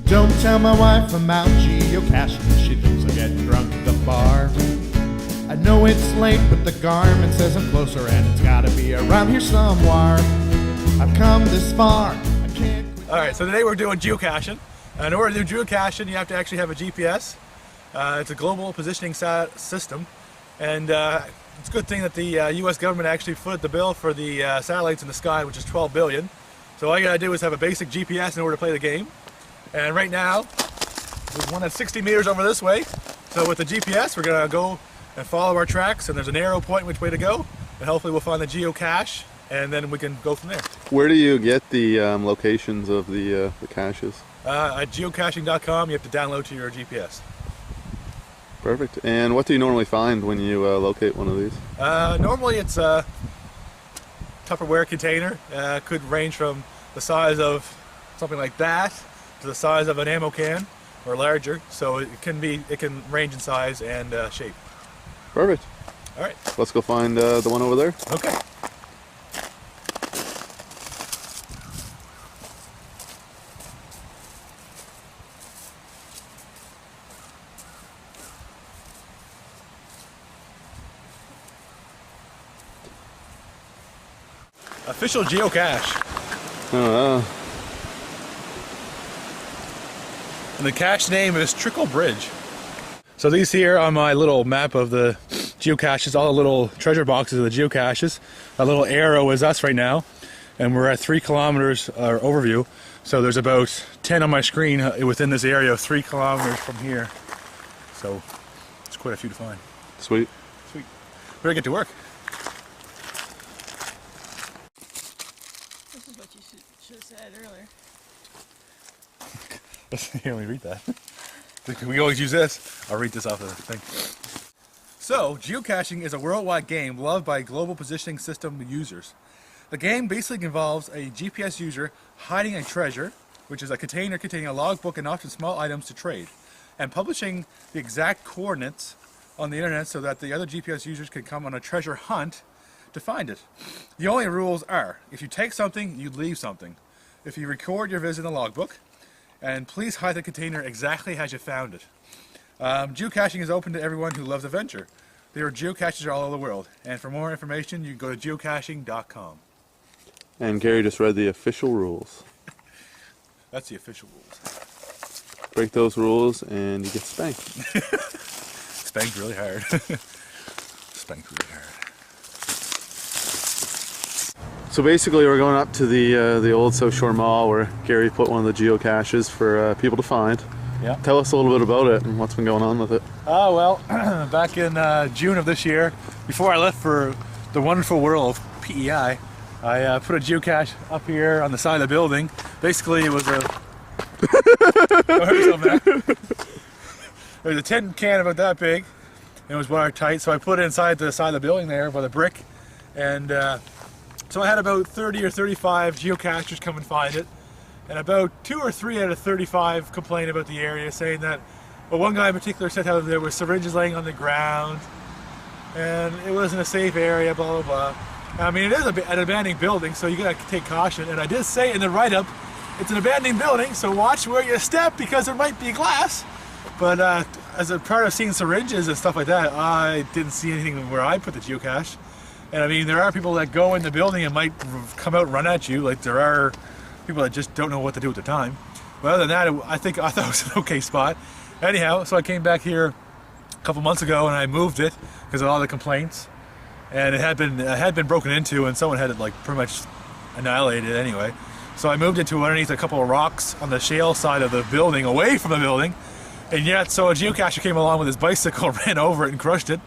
Don't tell my wife I'm out geocaching. She thinks I get drunk at the bar. I know it's late, but the garment says I'm closer, and it's gotta be around here somewhere. I've come this far, I can't quit. Alright, so today we're doing geocaching. In order to do geocaching, you have to actually have a GPS. It's a global positioning system, and it's a good thing that the US government actually footed the bill for the satellites in the sky, which is 12 billion. So all you gotta do is have a basic GPS in order to play the game. And right now, there's one that's 60 meters over this way. So with the GPS, we're gonna go and follow our tracks, and there's an arrow pointing which way to go, and hopefully we'll find the geocache, and then we can go from there. Where do you get the locations of the caches? At geocaching.com, you have to download to your GPS. Perfect. And what do you normally find when you locate one of these? Normally it's a Tupperware container. Could range from the size of something like that to the size of an ammo can or larger. So it can range in size and shape. Perfect. All right. Let's go find the one over there. Okay. Official geocache. Oh, And the cache name is Trickle Bridge. So these here are my little map of the geocaches, all the little treasure boxes of the geocaches. That little arrow is us right now, and we're at 3 kilometers overview. So there's about 10 on my screen within this area of 3 kilometers from here. So it's quite a few to find. sweet. Sweet. Better get to work. This is what you should have said earlier. Here, let me read that. We always use this. I'll read this off the thing. So, geocaching is a worldwide game loved by global positioning system users. The game basically involves a GPS user hiding a treasure, which is a container containing a logbook and often small items to trade, and publishing the exact coordinates on the internet so that the other GPS users can come on a treasure hunt to find it. The only rules are, if you take something, you leave something. If you record your visit in the logbook, and please hide the container exactly as you found it. Geocaching is open to everyone who loves adventure. There are geocaches all over the world, and for more information you can go to geocaching.com. And Gary just read the official rules. That's the official rules. Break those rules and you get spanked. Spanked really hard. Spanked really hard. So basically we're going up to the old South Shore Mall where Gary put one of the geocaches for people to find. Yeah. Tell us a little bit about it and what's been going on with it. Oh, well, back in June of this year, before I left for the wonderful world of PEI, I put a geocache up here on the side of the building. Basically, it was a... It was a tin can about that big, and it was watertight, so I put it inside the side of the building there by the brick, and so I had about 30 or 35 geocachers come and find it, and about 2 or 3 out of 35 complained about the area, saying that, well, one guy in particular said how there were syringes laying on the ground, and it wasn't a safe area, blah, blah, blah. I mean, it is an abandoned building, so you gotta take caution, and I did say in the write-up, it's an abandoned building, so watch where you step because there might be glass. But as a part of seeing syringes and stuff like that, I didn't see anything where I put the geocache. And I mean, there are people that go in the building and might come out and run at you. Like, there are people that just don't know what to do at the time. But other than that, I thought it was an okay spot. Anyhow, so I came back here a couple months ago and I moved it because of all the complaints. And it had been broken into, and someone had it like pretty much annihilated anyway. So I moved it to underneath a couple of rocks on the shale side of the building, away from the building. And yet, so a geocacher came along with his bicycle, ran over it and crushed it.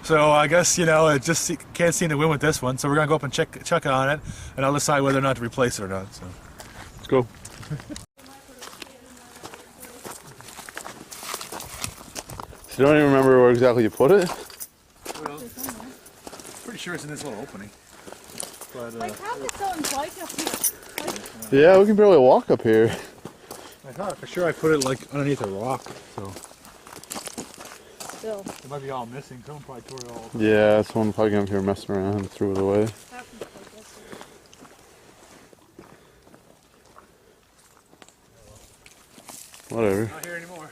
So I guess, you know, it just can't seem to win with this one. So we're gonna go up and check on it, and I'll decide whether or not to replace it or not. So Let's go. So you don't even remember where exactly you put it? Well, pretty sure it's in this little opening. But Like, how did someone bike up here? Like, Yeah, we can barely walk up here. I thought for sure I put it like underneath a rock. So still. it might be all missing. Someone probably tore it all apart. Yeah, someone probably came up here messing around and threw it away. Happens like this. Whatever. Not here anymore.